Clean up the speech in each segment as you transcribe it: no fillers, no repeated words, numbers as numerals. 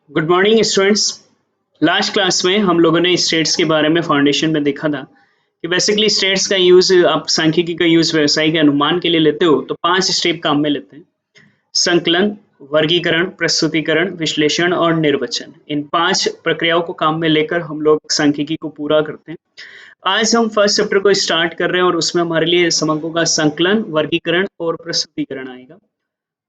Good morning students. Last class में हम लोगों ने स्टेट्स के बारे में फाउंडेशन में देखा था कि बेसिकली स्टेट्स का यूज आप सांख्यिकी का यूज व्यवसाय के अनुमान के लिए लेते हो तो 5 स्टेप काम में लेते हैं। संकलन, वर्गीकरण, प्रस्तुतिकरण, विश्लेषण और निर्वचन। इन 5 प्रक्रियाओं को काम में लेकर हम लोग सांख्यिकी को पूरा करते हैं। आज हम फर्स्ट चैप्टर को स्टार्ट कर रहे हैं और उसमें हमारे लिए समकों का संकलन, वर्गीकरण और प्रस्तुतिकरण आएगा।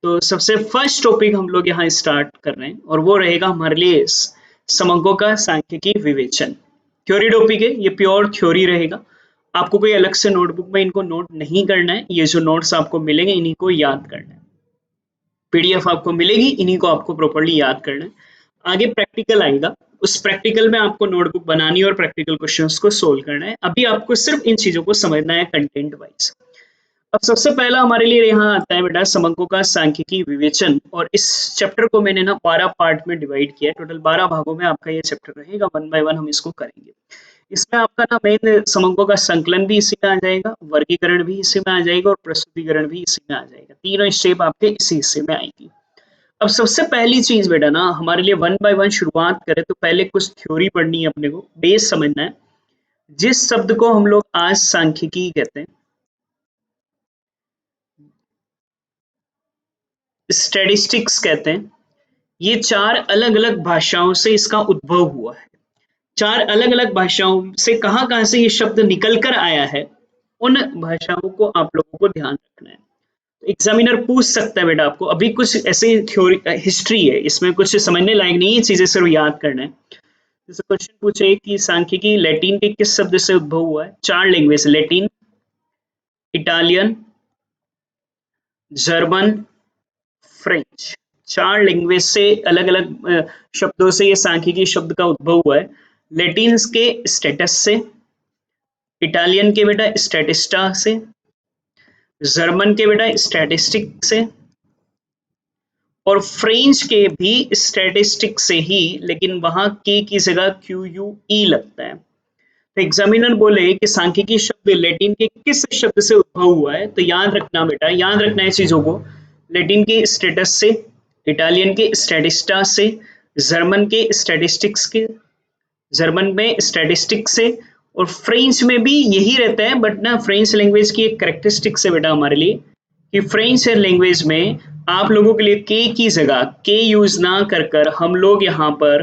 तो सबसे फर्स्ट टॉपिक हम लोग यहाँ स्टार्ट कर रहे हैं और वो रहेगा हमारे लिए समकों का सांख्यिकी विवेचन। थ्योरी टॉपिक है, ये प्योर थ्योरी रहेगा। आपको कोई अलग से नोटबुक में इनको नोट नहीं करना है, ये जो नोट्स आपको मिलेंगे इन्हीं को याद करना है। पीडीएफ आपको मिलेगी, इन्हीं को आपको प्रॉपर्ली याद करना है। आगे प्रैक्टिकल आएगा, उस प्रैक्टिकल में आपको नोटबुक बनानी है और प्रैक्टिकल क्वेश्चंस को सोल्व करना है। अभी आपको सिर्फ इन चीजों को समझना है कंटेंट वाइज। अब सबसे पहला हमारे लिए यहाँ आता है बेटा समकों का सांख्यिकी विवेचन। और इस चैप्टर को मैंने ना 12 पार्ट में डिवाइड किया है। टोटल 12 भागों में आपका ये चैप्टर रहेगा, वन बाय वन हम इसको करेंगे। इसमें आपका ना मेन समकों का संकलन भी इसी में आ जाएगा, वर्गीकरण भी इसी में आ जाएगा और प्रस्तुतिकरण भी इसी में आ जाएगा। तीनों स्टेप आपके इसी हिस्से में आएगी। अब सबसे पहली चीज बेटा ना हमारे लिए वन बाय वन शुरुआत करें तो पहले कुछ थ्योरी पढ़नी है, अपने को बेस समझना है। जिस शब्द को हम लोग आज सांख्यिकी कहते हैं, स्टैटिस्टिक्स कहते हैं, ये 4 अलग-अलग भाषाओं से इसका उद्भव हुआ है। 4 अलग-अलग भाषाओं से कहाँ-कहाँ से ये शब्द निकल कर आया है, उन भाषाओं को आप लोगों को ध्यान रखना है। तो एग्जामिनर पूछ सकता है बेटा आपको, अभी कुछ ऐसे थ्योरी हिस्ट्री है, इसमें कुछ समझने लायक नहीं है, चीजें सिर्फ याद करना है। जैसे क्वेश्चन पूछे कि सांख्यिकी लैटिन के किस शब्द से उद्भव हुआ है। 4 language, Latin, Italian, German, French. 4 language से अलग अलग शब्दों से ये सांख्यिकी शब्द का उद्भव हुआ है। लैटिन्स के स्टेटस से, इटालियन के बेटा स्टैटिस्टा से, जर्मन के बेटा स्टैटिस्टिक से और फ्रेंच के भी स्टैटिस्टिक से ही, लेकिन वहां के की जगह क्यू यू ई लगता है। तो एग्जामिनर बोले कि सांख्यिकी शब्द लैटिन के किस शब्द से उद्भव हुआ है, तो याद रखना बेटा, याद रखना है चीजों को। लैटिन के स्टेटस से, इटालियन के स्टैटिस्टा से, जर्मन के स्टैटिस्टिक्स के, जर्मन में स्टैटिस्टिक्स से और फ्रेंच में भी यही रहता है। बट ना फ्रेंच लैंग्वेज की एक करेक्टरिस्टिक्स है बेटा हमारे लिए कि फ्रेंच लैंग्वेज में आप लोगों के लिए के की जगह के यूज ना कर कर हम लोग यहाँ पर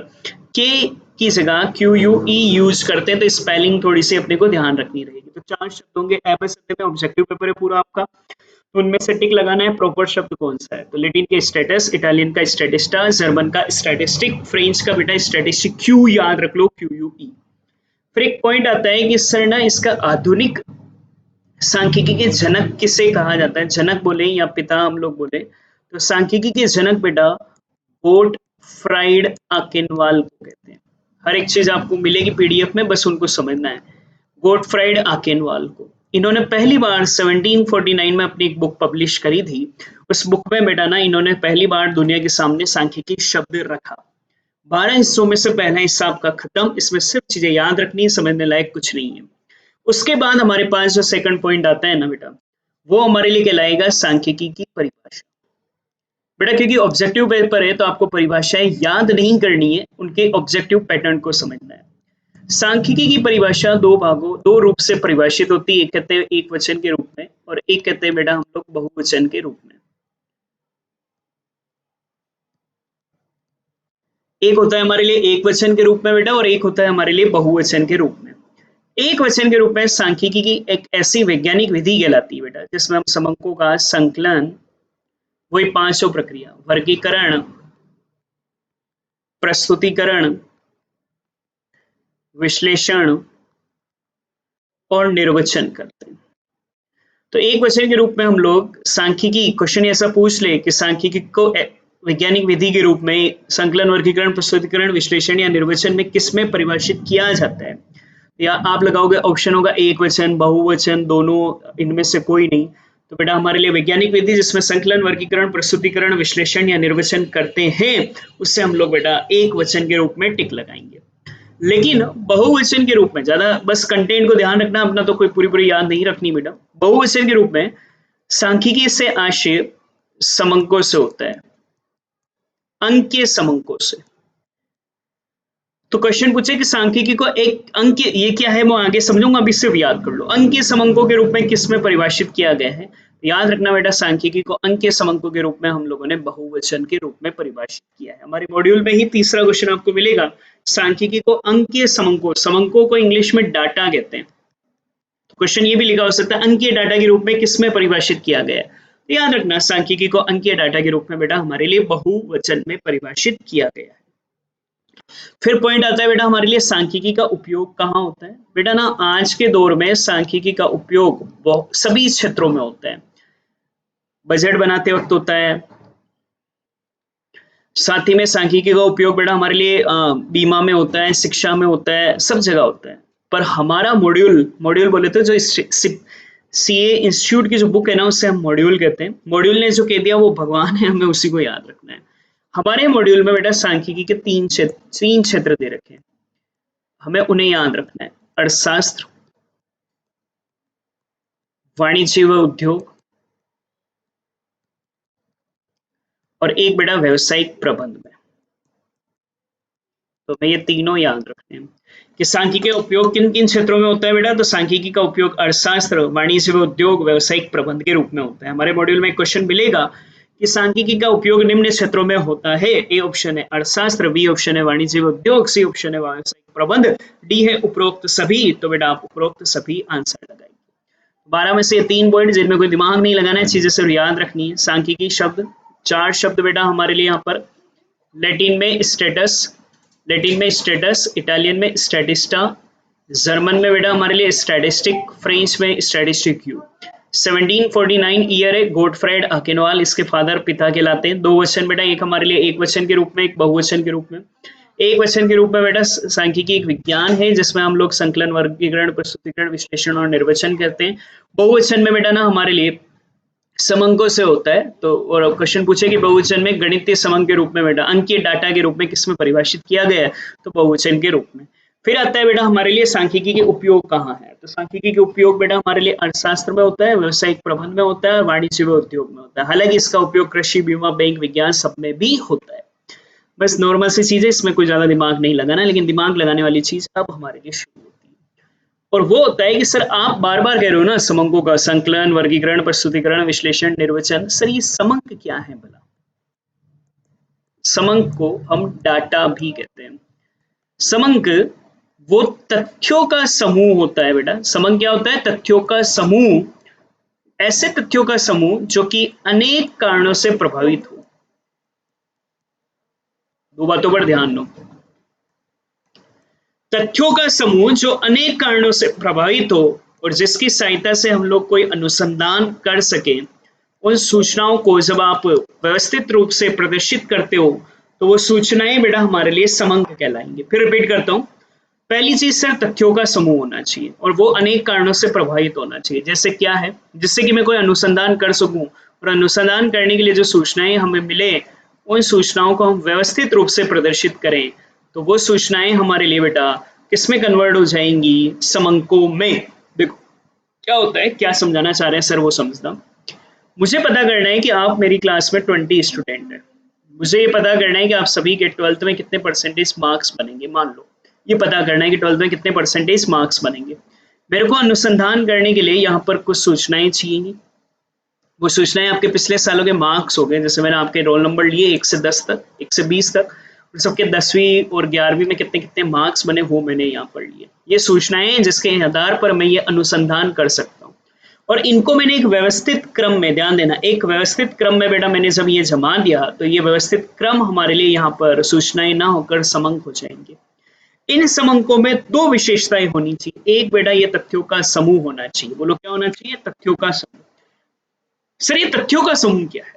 के की जगह क्यू यू ई यूज करते हैं। तो स्पेलिंग थोड़ी सी अपने को ध्यान रखनी रहेगी। तो 4 शब्द होंगे, एमएस में ऑब्जेक्टिव पेपर है पूरा आपका, तो उनमें से टिक लगाना है प्रॉपर शब्द कौन सा है। तो लैटिन का स्टेटस, इटालियन का स्टैटिस्टा, जर्मन का स्टैटिस्टिक, फ्रेंच का बेटा स्टैटिस्टिक, क्यू याद रख लो, क्यू यू ई। फिर एक पॉइंट आता है कि सर ना इसका आधुनिक सांख्यिकी के जनक किसे कहा जाता है। जनक बोले या पिता हम लोग बोले, तो सांख्यिकी के जनक बेटा गोटफ्राइड आकेनवाल को कहते हैं। हर एक चीज आपको मिलेगी पीडीएफ में, बस उनको समझना है। गोटफ्राइड आकेनवाल को इन्होंने पहली बार 1749 में अपनी एक बुक पब्लिश करी थी। उस बुक में बेटा ना इन्होंने पहली बार दुनिया के सामने सांख्यिकी शब्द रखा। 12 हिस्सों में से पहला हिस्सा आपका खत्म। इसमें सिर्फ चीजें याद रखनी है, समझने लायक कुछ नहीं है। उसके बाद हमारे पास जो सेकंड पॉइंट आता है ना बेटा, वो हमारे लिए कहलाएगा सांख्यिकी की परिभाषा। बेटा क्योंकि ऑब्जेक्टिव पेपर है तो आपको परिभाषाएं याद नहीं करनी है, उनके ऑब्जेक्टिव पैटर्न को समझना है। सांख्यिकी की परिभाषा दो रूप से परिभाषित होती है। एक कहते हैं एक वचन के रूप में और एक कहते हैं बेटा हम लोग बहुवचन के रूप में। एक होता है हमारे लिए एक वचन के रूप में बेटा और एक होता है हमारे लिए बहुवचन के रूप में। एक वचन के रूप में सांख्यिकी की एक ऐसी वैज्ञानिक विधि कहलाती है बेटा जिसमें हम समकों का संकलन, वही 5 प्रक्रिया, वर्गीकरण, प्रस्तुतिकरण, विश्लेषण और निर्वचन करते हैं। तो एक वचन के रूप में हम लोग सांख्यिकी, क्वेश्चन ऐसा पूछ ले कि सांख्यिकी को वैज्ञानिक विधि के रूप में संकलन, वर्गीकरण, प्रस्तुतिकरण, विश्लेषण या निर्वचन में किस में परिभाषित किया जाता है, या आप लगाओगे ऑप्शन होगा एक वचन, बहुवचन, दोनों, इनमें से कोई नहीं। तो बेटा हमारे लिए वैज्ञानिक विधि जिसमें संकलन, वर्गीकरण, प्रस्तुतिकरण, विश्लेषण या निर्वचन करते हैं, उससे हम लोग बेटा एक वचन के रूप में टिक लगाएंगे। लेकिन बहुवचन के रूप में, ज्यादा बस कंटेंट को ध्यान रखना अपना, तो कोई पूरी पूरी याद नहीं रखनी बेटा। बहुवचन के रूप में सांख्यिकी से आशय समंकों से होता है, अंकीय समंकों से। तो क्वेश्चन पूछे कि सांख्यिकी को एक अंक, ये क्या है मैं आगे समझूंगा, अभी सिर्फ याद कर लो। अंकीय समंकों के रूप में किसमें परिभाषित किया गया है? याद रखना बेटा, सांख्यिकी को अंकीय समंकों के रूप में हम लोगों ने बहुवचन के रूप में परिभाषित किया है। हमारे मॉड्यूल में ही तीसरा क्वेश्चन आपको मिलेगा, सांख्यिकी को अंकीय समंकों, समंकों को इंग्लिश में डाटा कहते हैं, तो क्वेश्चन ये भी लिखा हो सकता है अंकीय डाटा के रूप में किसमें परिभाषित किया गया है। तो याद रखना, सांख्यिकी को अंकीय डाटा के रूप में बेटा हमारे लिए बहुवचन में परिभाषित किया गया है। फिर पॉइंट आता है बेटा हमारे लिए सांख्यिकी का उपयोग कहाँ होता है? बेटा ना, आज के दौर में सांख्यिकी का उपयोग सभी क्षेत्रों में होता है। बजट बनाते वक्त होता है, साथ ही में सांख्यिकी का उपयोग बेटा हमारे लिए बीमा में होता है, शिक्षा में होता है, सब जगह होता है। पर हमारा मॉड्यूल बोले तो जो सीए इंस्टीट्यूट की जो बुक है ना, उससे हम मॉड्यूल कहते हैं। मॉड्यूल ने जो कह दिया वो भगवान है, हमें उसी को याद रखना है। हमारे मॉड्यूल में बेटा सांख्यिकी के तीन क्षेत्र दे रखे हैं, हमें उन्हें याद रखना है। अर्थशास्त्र, वाणिज्य व उद्योग, और एक बेटा व्यवसायिक प्रबंध में। तो हमें ये तीनों याद रखने हैं कि सांख्यिकी का उपयोग किन किन क्षेत्रों में होता है बेटा। तो सांख्यिकी का उपयोग अर्थशास्त्र, वाणिज्य व उद्योग, व्यवसायिक प्रबंध के रूप में होता है। हमारे मॉड्यूल में एक क्वेश्चन मिलेगा कि सांख्यिकी का उपयोग निम्न क्षेत्रों में होता है। ए ऑप्शन है अर्थशास्त्र, बी ऑप्शन है वाणिज्य व उद्योग, सी ऑप्शन है व्यवसायिक प्रबंध, डी है उपरोक्त सभी। तो बेटा आप उपरोक्त सभी आंसर लगाइए। 12 में से 3 पॉइंट जिनमें कोई दिमाग नहीं लगाना है, चीजें सिर्फ याद रखनी है। सांख्यिकी शब्द, 4 शब्द बेटा हमारे लिए यहाँ पर। लैटिन में स्टेटस, इटालियन में स्टैटिस्टा, जर्मन में बेटा हमारे लिए स्टैटिस्टिक, फ्रेंच में स्टैटिस्टिक यू। 1749 ईयर है, गोटफ्राइड आकेनवाल इसके फादर पिता कहलाते हैं। 2 वचन बेटा, एक हमारे लिए एक वचन के रूप में, एक बहुवचन के रूप में। एक वचन के रूप में बेटा सांख्यिकी एक विज्ञान है जिसमें हम लोग संकलन, वर्गीकरण, प्रस्तुतीकरण, विश्लेषण और निर्वचन करते हैं। बहुवचन में बेटा ना हमारे लिए समंकों से होता है। तो और क्वेश्चन पूछे कि बहुवचन में गणितीय समंक के रूप में बेटा अंकीय डाटा के रूप में किसमें परिभाषित किया गया है? तो बहुवचन के रूप में। फिर आता है बेटा हमारे लिए सांख्यिकी के उपयोग कहाँ है? तो सांख्यिकी के उपयोग बेटा हमारे लिए अर्थशास्त्र में होता है, व्यवसायिक प्रबंध में होता है, वाणिज्य व उद्योग में होता है। हालांकि इसका उपयोग कृषि, बीमा, बैंक, विज्ञान सब में भी होता है। बस नॉर्मल सी चीज है, इसमें कोई ज्यादा दिमाग नहीं लगाना, लेकिन दिमाग लगाने वाली चीज अब हमारे लिए शुरू होती है, और वो होता है कि सर आप बार बार कह रहे हो ना समंकों का, संकलन, वर्गीकरण, प्रस्तुतीकरण, विश्लेषण, निर्वचन। सर ये समंक क्या है भला? समंक को हम डाटा भी कहते हैं। समंक वो तथ्यों का समूह होता है बेटा। समंक क्या होता है? तथ्यों का समूह, ऐसे तथ्यों का समूह जो कि अनेक कारणों से प्रभावित हो। 2 बातों पर ध्यान दो। तथ्यों का समूह जो अनेक कारणों से प्रभावित हो और जिसकी सहायता से हम लोग कोई अनुसंधान कर सके। उन सूचनाओं को जब आप व्यवस्थित रूप से प्रदर्शित करते हो तो वो सूचनाएं बेटा हमारे लिए समंक कहलाएंगे। फिर रिपीट करता हूं, पहली चीज सर तथ्यों का समूह होना चाहिए और वो अनेक कारणों से प्रभावित होना चाहिए। जैसे क्या है? जिससे कि मैं कोई अनुसंधान कर सकूं, और अनुसंधान करने के लिए जो सूचनाएं हमें मिले उन सूचनाओं को हम व्यवस्थित रूप से प्रदर्शित करें, तो वो सूचनाएं हमारे लिए बेटा किसमें कन्वर्ट हो जाएंगी? समंकों में। देखो क्या होता है, क्या समझाना चाह रहे हैं सर वो समझना। मुझे पता करना है कि आप मेरी क्लास में 20 स्टूडेंट हैं, मुझे ये पता करना है कि आप सभी के 12th में कितने परसेंटेज मार्क्स बनेंगे। मान लो ये पता करना है कि 12th में कितने परसेंटेज मार्क्स बनेंगे। मेरे को अनुसंधान करने के लिए यहाँ पर कुछ सूचनाएं चाहिए। वो सूचनाएं आपके पिछले सालों के मार्क्स हो गए, जैसे मैंने आपके रोल नंबर लिए 1 से 10 तक, 1 से 20 तक, और सबके 10वीं और 11वीं में कितने कितने मार्क्स बने वो मैंने यहाँ पढ़ लिए। ये सूचनाएं जिसके आधार पर मैं ये अनुसंधान कर सकता हूँ, और इनको मैंने एक व्यवस्थित क्रम में, ध्यान देना, एक व्यवस्थित क्रम में बेटा मैंने जब ये जमा दिया तो ये व्यवस्थित क्रम हमारे लिए यहाँ पर सूचनाएं ना होकर समंक हो जाएंगे। इन समंकों में 2 विशेषताएं होनी चाहिए। एक बेटा ये तथ्यों का समूह होना चाहिए। बोलो क्या होना चाहिए? तथ्यों का समूह। सर ये तथ्यों का समूह क्या है?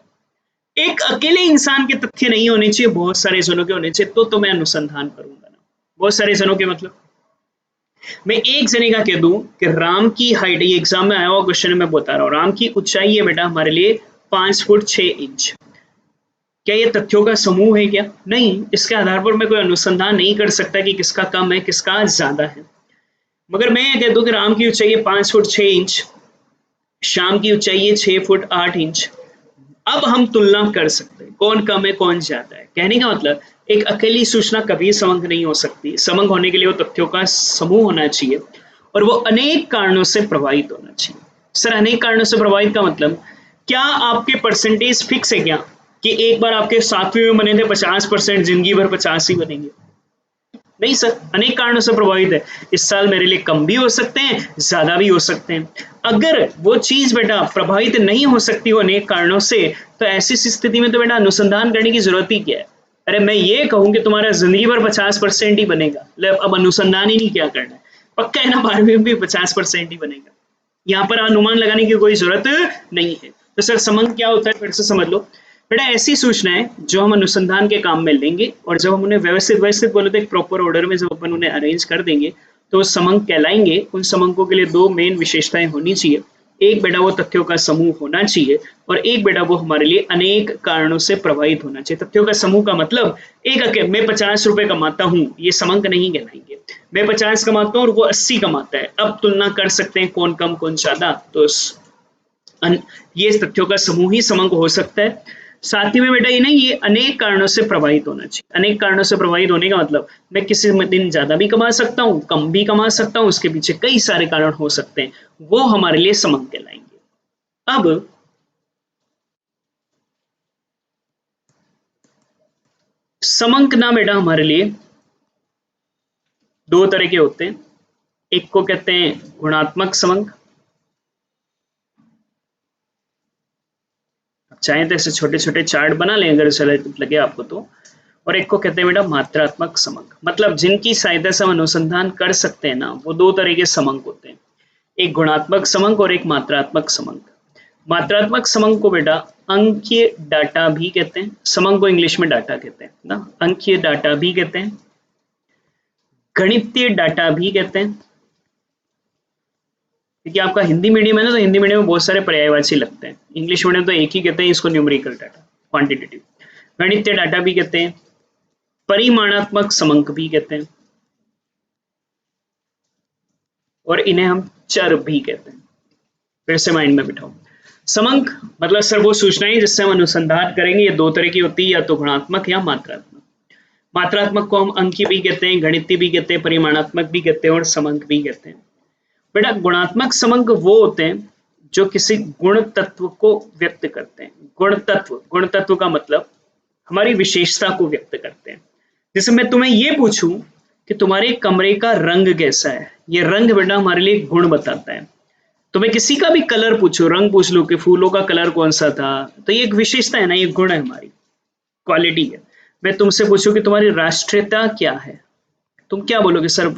एक अकेले इंसान के तथ्य नहीं होने चाहिए, बहुत सारे जनों के होने चाहिए, तो मैं अनुसंधान करूंगा ना। बहुत सारे जनों के मतलब मैं एक जने का कह दूं कि राम की हाइट, ये एग्जाम में आया हुआ क्वेश्चन मैं बता रहा हूँ, राम की ऊंचाई है बेटा हमारे लिए 5 फुट 6 इंच। क्या ये तथ्यों का समूह है? क्या नहीं। इसके आधार पर मैं कोई अनुसंधान नहीं कर सकता कि किसका कम है किसका ज्यादा है। मगर मैं ये कह दूं कि राम की ऊंचाई है 5 फुट 6 इंच, शाम की ऊंचाई है 6 फुट 8 इंच, अब हम तुलना कर सकते हैं कौन कम है कौन ज्यादा है। कहने का मतलब एक अकेली सूचना कभी समंक नहीं हो सकती। समंक होने के लिए वो तथ्यों का समूह होना चाहिए और वो अनेक कारणों से प्रभावित होना चाहिए। सर अनेक कारणों से प्रभावित का मतलब क्या आपके परसेंटेज फिक्स है क्या कि एक बार आपके 7वीं में बने थे 50%, जिंदगी भर 50 ही बनेंगे? नहीं सर, अनेक कारणों से प्रभावित है। इस साल मेरे लिए कम भी हो सकते हैं, ज्यादा भी हो सकते हैं। अगर वो चीज बेटा प्रभावित नहीं हो सकती हो अनेक कारणों से, तो ऐसी स्थिति में तो बेटा अनुसंधान करने की जरूरत ही क्या है। अरे मैं ये कहूं कि तुम्हारा जिंदगी भर 50% ही बनेगा, अब अनुसंधान ही नहीं क्या करना है, पक्का है ना 12वीं में भी 50% ही बनेगा। यहाँ पर अनुमान लगाने की कोई जरूरत नहीं है। तो सर समंक क्या होता है फिर से समझ लो। बेटा ऐसी सूचनाएं जो हम अनुसंधान के काम में लेंगे और जब हम उन्हें व्यवस्थित व्यवस्थित बोले तो एक प्रॉपर ऑर्डर में जब अपन उन्हें अरेंज कर देंगे तो वो समंक कहलाएंगे। उन समंकों के लिए दो मेन विशेषताएं होनी चाहिए। एक बेटा वो तथ्यों का समूह होना चाहिए और एक बेटा वो हमारे लिए अनेक कारणों से प्रभावित होना चाहिए। तथ्यों का समूह का मतलब एक मैं 50 रुपए कमाता हूँ, ये समंक नहीं कहलाएंगे। मैं 50 कमाता हूँ और वो 80 कमाता है, अब तुलना कर सकते हैं कौन कम कौन ज्यादा, तो ये तथ्यों का समूह ही समंक हो सकता है। साथ ही में बेटा ये नहीं, ये अनेक कारणों से प्रभावित होना चाहिए। अनेक कारणों से प्रभावित होने का मतलब मैं किसी दिन ज्यादा भी कमा सकता हूँ, कम भी कमा सकता हूँ, उसके पीछे कई सारे कारण हो सकते हैं, वो हमारे लिए समंक कहलाएंगे। अब समंक ना बेटा हमारे लिए दो तरह के होते हैं। एक को कहते हैं गुणात्मक समंक, चाहे तो ऐसे छोटे छोटे चार्ट बना लें अगर चले लगे आपको तो। और एक को कहते हैं बेटा मात्रात्मक समंक, मतलब जिनकी सहायता से हम अनुसंधान कर सकते हैं ना, वो दो तरह के समंक होते हैं, एक गुणात्मक समंक और एक मात्रात्मक समंक। मात्रात्मक समंक को बेटा अंकीय डाटा भी कहते हैं, समंक को इंग्लिश में डाटा कहते हैं ना, अंकीय डाटा भी कहते हैं, गणितीय डाटा भी कहते हैं। क्योंकि आपका हिंदी मीडियम है ना, तो हिंदी मीडियम में बहुत सारे पर्यायवाची लगते हैं। इंग्लिश मीडियम तो एक ही कहते हैं इसको, न्यूमेरिकल डाटा, क्वांटिटेटिव। गणितीय डाटा भी कहते हैं, परिमाणात्मक समंक भी कहते हैं, और इन्हें हम चर भी कहते हैं। फिर से माइंड में बिठाओ। समंक मतलब सर वो सूचनाएं जिससे हम अनुसंधान करेंगे, ये दो तरह की होती है, या तो गुणात्मक या मात्रात्मक। मात्रात्मक को हम अंकीय भी कहते हैं, गणितीय भी कहते हैं, परिमाणात्मक भी कहते हैं और समंक भी कहते हैं। बेटा गुणात्मक समंक वो होते हैं जो किसी गुण तत्व को व्यक्त करते हैं। गुण तत्व का मतलब हमारी विशेषता को व्यक्त करते हैं। जैसे मैं तुम्हें ये पूछूं कि तुम्हारे कमरे का रंग कैसा है, ये रंग बेटा हमारे लिए गुण बताता है। तो मैं किसी का भी कलर पूछूं, रंग पूछ लूं कि फूलों का कलर कौन सा था, तो ये एक विशेषता है ना, ये गुण है, हमारी क्वालिटी है। मैं तुमसे पूछूं कि तुम्हारी राष्ट्रीयता क्या है, तुम क्या बोलोगे सर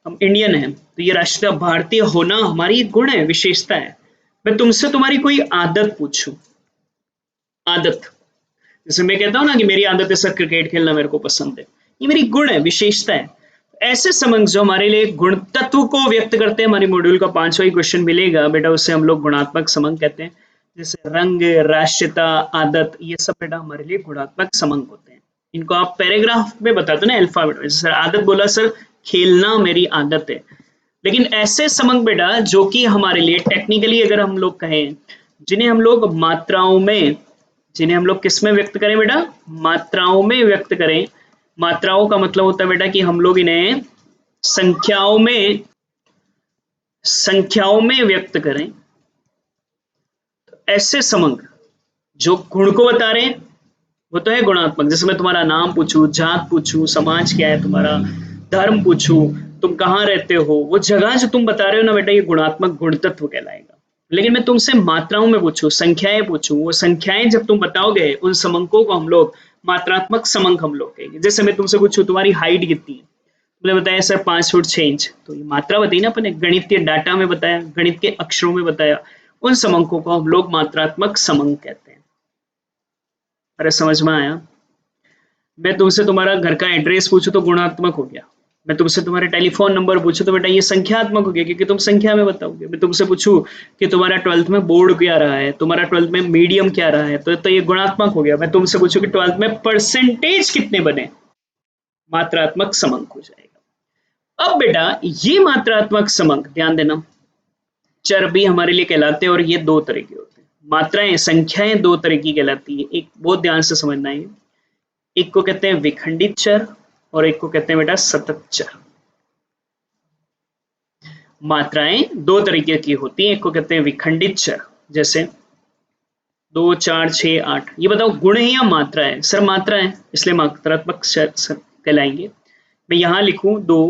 हम इंडियन हैं, तो ये राष्ट्रीय भारतीय होना हमारी एक गुण है, विशेषता है। मैं तुमसे तुम्हारी कोई आदत पूछूं, आदत, जैसे मैं कहता हूँ ना कि मेरी आदत है सर क्रिकेट खेलना, मेरे को पसंद है, ये मेरी गुण है, विशेषता है। ऐसे समंक जो हमारे लिए गुण तत्व को व्यक्त करते हैं, हमारी मॉड्यूल का 5वां ही क्वेश्चन मिलेगा बेटा, उससे हम लोग गुणात्मक समंक कहते हैं। जैसे रंग, राष्ट्रीयता, आदत, ये सब बेटा हमारे लिए गुणात्मक समंक होते हैं। इनको आप पैराग्राफ में बता दो ना अल्फाबेट में। सर आदत बोला सर खेलना मेरी आदत है। लेकिन ऐसे समंक बेटा जो कि हमारे लिए टेक्निकली अगर हम लोग कहें, जिन्हें हम लोग मात्राओं में, जिन्हें हम लोग किस में व्यक्त करें बेटा, मात्राओं में व्यक्त करें। मात्राओं का मतलब होता है बेटा कि हम लोग इन्हें संख्याओं में, संख्याओं में व्यक्त करें। तो ऐसे समंक जो गुण को बता रहे हैं वो तो है गुणात्मक। जैसे मैं तुम्हारा नाम पूछूं, जात पूछूं, समाज क्या है तुम्हारा, धर्म पूछूं, तुम कहाँ रहते हो, वो जगह जो तुम बता रहे हो ना बेटा, ये गुणात्मक गुण तत्व कहलाएगा। लेकिन मैं तुमसे मात्राओं में पूछूं, संख्याएं पूछूं, वो संख्याएं जब तुम बताओगे उन समंकों को हम लोग मात्रात्मक समंक हम लोग कहेंगे। जैसे मैं तुमसे पूछूं तुम्हारी हाइट कितनी है, तुमने बताया सर 5 फुट 6 इंच, तो ये मात्रा बताई ना अपने, गणितीय डाटा में बताया, गणित के अक्षरों में बताया, उन समंकों को हम लोग मात्रात्मक समंक कहते हैं। अरे समझ में आया? मैं तुमसे तुम्हारा घर का एड्रेस पूछूं तो गुणात्मक हो गया। मैं तुमसे तुम्हारे टेलीफोन नंबर पूछूं तो बेटा ये संख्यात्मक हो गया, क्योंकि तुम संख्या में बताओगे। मैं तुमसे पूछूं कि तुम्हारा 12th में बोर्ड क्या रहा है, तुम्हारा 12th में मीडियम क्या रहा है, तो ये गुणात्मक हो गया। मैं तुमसे पूछूं कि 12th में परसेंटेज कितने बने, मात्रात्मक समंक हो जाएगा। अब बेटा ये मात्रात्मक समंक ध्यान देना चर भी हमारे लिए कहलाते हैं, और ये दो तरह के होते हैं। मात्राएं संख्याएं दो तरह की कहलाती है, एक बहुत ध्यान से समझना है, एक को कहते हैं विखंडित चर और एक को कहते हैं बेटा सतत चर। मात्राएं दो तरीके की होती हैं, एक को कहते हैं विखंडित चर, जैसे 2, 4, 6, 8। ये बताओ गुण है या मात्रा है? सर मात्रा है, इसलिए मात्रात्मक चर कहलाएंगे। मैं यहां लिखूं 2,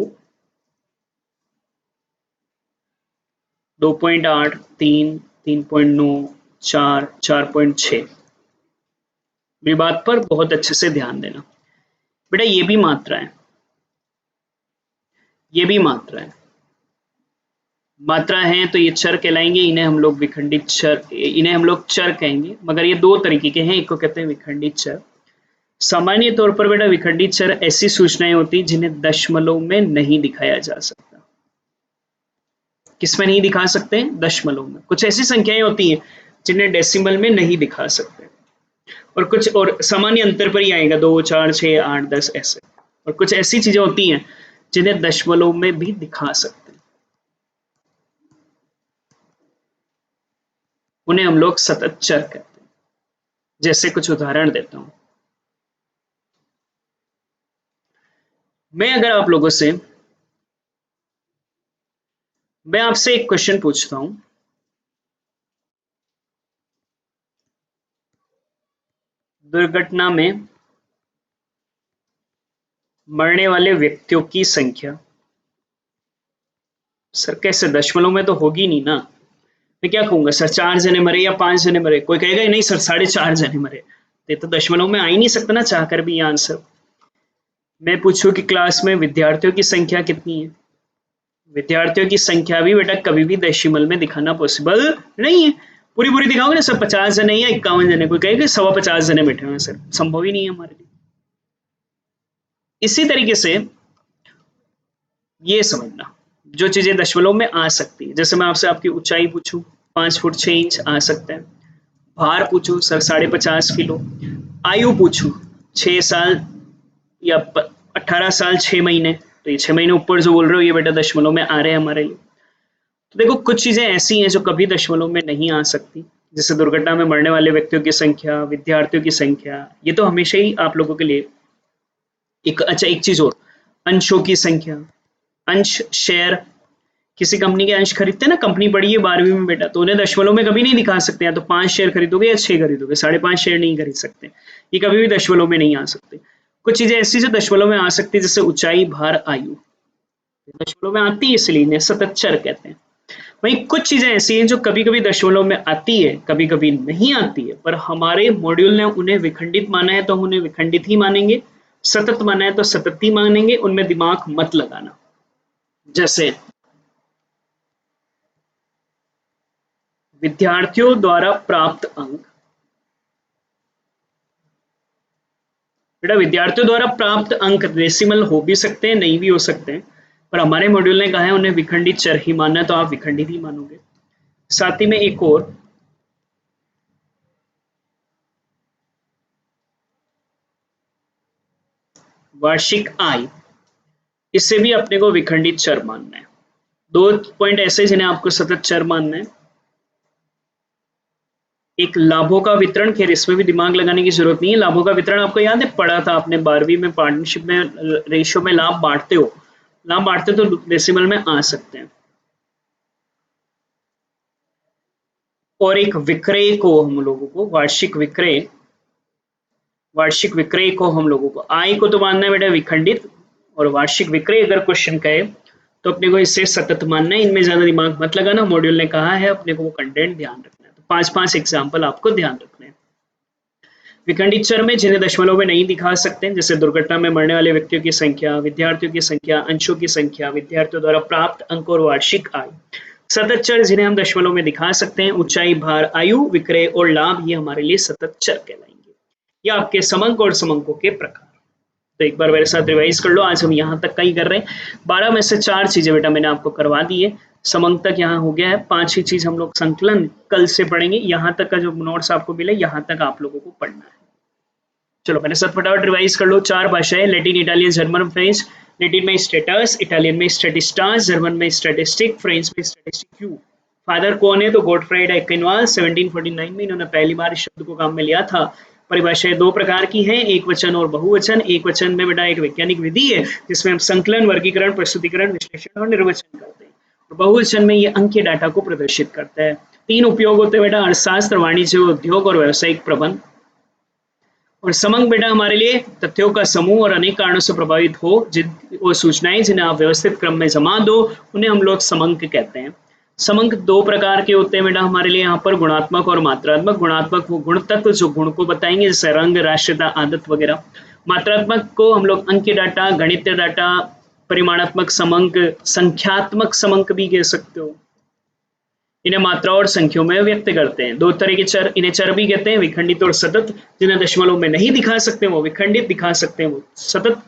2.8, 3, 3.9, 4, 4.6। मेरी बात पर बहुत अच्छे से ध्यान देना बेटा, ये भी मात्रा है, ये भी मात्रा है। मात्रा है तो ये चर कहलाएंगे, इन्हें हम लोग विखंडित चर, इन्हें हम लोग चर कहेंगे, मगर ये दो तरीके के हैं, एक को कहते हैं विखंडित चर। सामान्य तौर पर बेटा विखंडित चर ऐसी सूचनाएं होती जिन्हें दशमलव में नहीं दिखाया जा सकता। किसमें नहीं दिखा सकते? दशमलव में। कुछ ऐसी संख्याएं होती हैं जिन्हें डेसिमल में नहीं दिखा सकते, और कुछ और सामान्य अंतर पर ही आएगा, 2, 4, 6, 8, 10 ऐसे। और कुछ ऐसी चीजें होती हैं जिन्हें दशमलव में भी दिखा सकते हैं, उन्हें हम लोग सतत चर कहते हैं। जैसे कुछ उदाहरण देता हूं मैं, अगर आप लोगों से, मैं आपसे एक क्वेश्चन पूछता हूं, दुर्घटना में मरने वाले व्यक्तियों की संख्या। सर कैसे? दशमलव में तो होगी नहीं ना। मैं क्या कहूंगा सर, 4 जने मरे या 5 जने मरे? कोई कहेगा नहीं सर 4.5 जने मरे। ये तो दशमलव में आ ही नहीं सकता ना, चाहकर भी ये आंसर। मैं पूछूं कि क्लास में विद्यार्थियों की संख्या कितनी है? विद्यार्थियों की संख्या भी बेटा कभी भी डेसिमल में दिखाना पॉसिबल नहीं है। पूरी पूरी दिखाओगे ना सर 50 जने या 51 जने, कोई कहेगा 50 जने बैठे हुए सर, संभव ही नहीं है हमारे लिए। इसी तरीके से ये समझना, जो चीजें दशमलव में आ सकती है, जैसे मैं आपसे आपकी ऊंचाई पूछूं 5 फुट 6 इंच आ सकता है, भार पूछूं सर 50.5 किलो, आयु पूछूं 6 साल या 18 साल 6 महीने, तो ये 6 महीने ऊपर जो बोल रहे हो ये बेटा दशमलव में आ रहे हैं हमारे लिए। तो देखो कुछ चीजें ऐसी हैं जो कभी दशमलव में नहीं आ सकती, जैसे दुर्घटना में मरने वाले व्यक्तियों की संख्या, विद्यार्थियों की संख्या, ये तो हमेशा ही आप लोगों के लिए एक। अच्छा एक चीज और, अंशों की संख्या, अंश शेयर, किसी कंपनी के अंश खरीदते हैं ना, कंपनी बड़ी है 12वीं में बेटा, तो उन्हें दशमलव में कभी नहीं दिखा सकते, या तो 5 शेयर खरीदोगे या 6 खरीदोगे, 5.5 शेयर नहीं खरीद सकते, ये कभी भी दशमलव में नहीं आ सकते। कुछ चीजें ऐसी जो दशमलव में आ सकती है, जैसे ऊंचाई, भार, आयु, दशमलव में आती है, इसलिए इन्हें सतत चर कहते हैं। वहीं कुछ चीजें ऐसी हैं जो कभी कभी दशमलव में आती है, कभी कभी नहीं आती है, पर हमारे मॉड्यूल ने उन्हें विखंडित माना है तो हम उन्हें विखंडित ही मानेंगे, सतत माना है तो सतत ही मानेंगे, उनमें दिमाग मत लगाना। जैसे विद्यार्थियों द्वारा प्राप्त अंक, बेटा विद्यार्थियों द्वारा प्राप्त अंक डेसिमल हो भी सकते हैं, नहीं भी हो सकते हैं, पर हमारे मॉड्यूल ने कहा है उन्हें विखंडित चर ही मानना है, तो आप विखंडित ही मानोगे। साथ ही में एक और, वार्षिक आय, इससे भी अपने को विखंडित चर मानना है। 2 पॉइंट ऐसे जिन्हें आपको सतत चर मानना है। एक लाभों का वितरण, खैर इसमें भी दिमाग लगाने की जरूरत नहीं है, लाभों का वितरण आपको याद है, पढ़ा था आपने 12वीं में, पार्टनरशिप में रेशियो में लाभ बांटते हो, लाभ बांटते तो डेसिमल में आ सकते हैं। और एक विक्रय को हम लोगों को, वार्षिक विक्रय, वार्षिक विक्रय को हम लोगों को, आय को तो मानना है बेटा विखंडित, और वार्षिक विक्रय अगर क्वेश्चन कहे तो अपने को इससे सतत मानना है, इनमें ज्यादा दिमाग मत लगाना, मॉड्यूल ने कहा है अपने को वो कंटेंट ध्यान रखना है। तो 5 एग्जाम्पल आपको ध्यान रखने हैं विखंडित चर में, जिन्हें दशमलव में नहीं दिखा सकते, जैसे दुर्घटना में मरने वाले व्यक्तियों की संख्या, विद्यार्थियों की संख्या, अंशों की संख्या, विद्यार्थियों द्वारा प्राप्त अंक और वार्षिक आय। सतत चर जिन्हें हम दशमलव में दिखा सकते हैं, ऊंचाई, भार, आयु, विक्रय और लाभ, ये हमारे लिए सतत चर कहलाएंगे। ये आपके समंक और समंकों के प्रकार। तो एक बार मेरे साथ रिवाइज कर लो, आज हम यहाँ तक का ही कर रहे हैं। 12 में से 4 चीजें बेटा मैंने आपको करवा दी है, समंक तक यहाँ हो गया है, 5 ही चीज हम लोग संकलन कल से पढ़ेंगे, यहाँ तक का जो नोट्स आपको मिले यहाँ तक आप लोगों को पढ़ना है। चलो मेरे साथ फटाफट रिवाइज कर लो। 4 भाषाएं, Latin, Italian, German, French. Latin में स्टेटस, इटालियन में स्टेटिस्टास, जर्मन में स्टैटिस्टिक, फ्रेंच में स्टैटिस्टिक्यू। फादर कौन है? तो गॉटफ्राइड एक्विनास 1749 में इन्होंने पहली बार इस शब्द को काम में लिया था। परिभाषाएं दो प्रकार की हैं, एक वचन और बहुवचन। एक वचन में बेटा एक वैज्ञानिक विधि है जिसमें हम संकलन, वर्गीकरण, प्रस्तुतिकरण, विश्लेषण और निर्वचन करते हैं। और बहुवचन में ये अंक के डाटा को प्रदर्शित करता है। तीन उपयोग होते हैं बेटा, अर्थशास्त्र, वाणिज्य, उद्योग और व्यावसायिक प्रबंध। और समंक बेटा हमारे लिए तथ्यों का समूह और अनेक कारणों से प्रभावित हो जिन वो सूचनाएं जिन्हें आप व्यवस्थित क्रम में जमा दो, उन्हें हम लोग समंक कहते हैं। समंक दो प्रकार के होते हैं बेटा हमारे लिए यहाँ पर, गुणात्मक और मात्रात्मक। गुणात्मक वो गुण तत्व जो गुण को बताएंगे, जैसे रंग, राष्ट्रीयता, आदत वगैरह। मात्रात्मक को हम लोग अंक डाटा, गणितीय डाटा, परिमाणात्मक समंक, संख्यात्मक समंक भी कह सकते हो। इन्हें मात्रा और संख्याओं में व्यक्त करते हैं। दो तरह के चर, इन्हें चर भी कहते हैं, विखंडित और सतत। जिन्हें दशमलव में नहीं दिखा सकते वो विखंडित, दिखा सकते हैं वो सतत।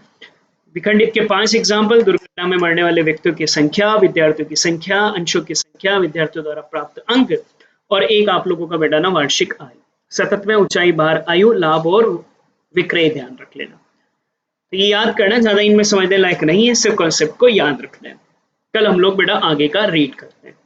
विखंडित के 5 एग्जाम्पल: दुर्घटना में मरने वाले व्यक्तियों की संख्या, विद्यार्थियों की संख्या, अंशों की संख्या, विद्यार्थियों द्वारा प्राप्त अंक, और एक आप लोगों का बेटा ना वार्षिक आय। सतत में ऊंचाई, भार, आयु, लाभ और विक्रय ध्यान रख लेना। तो ये याद करना, ज्यादा इनमें समझने लायक नहीं है, सिर्फ कॉन्सेप्ट को याद रखना है। कल हम लोग बेटा आगे का रीड करते हैं।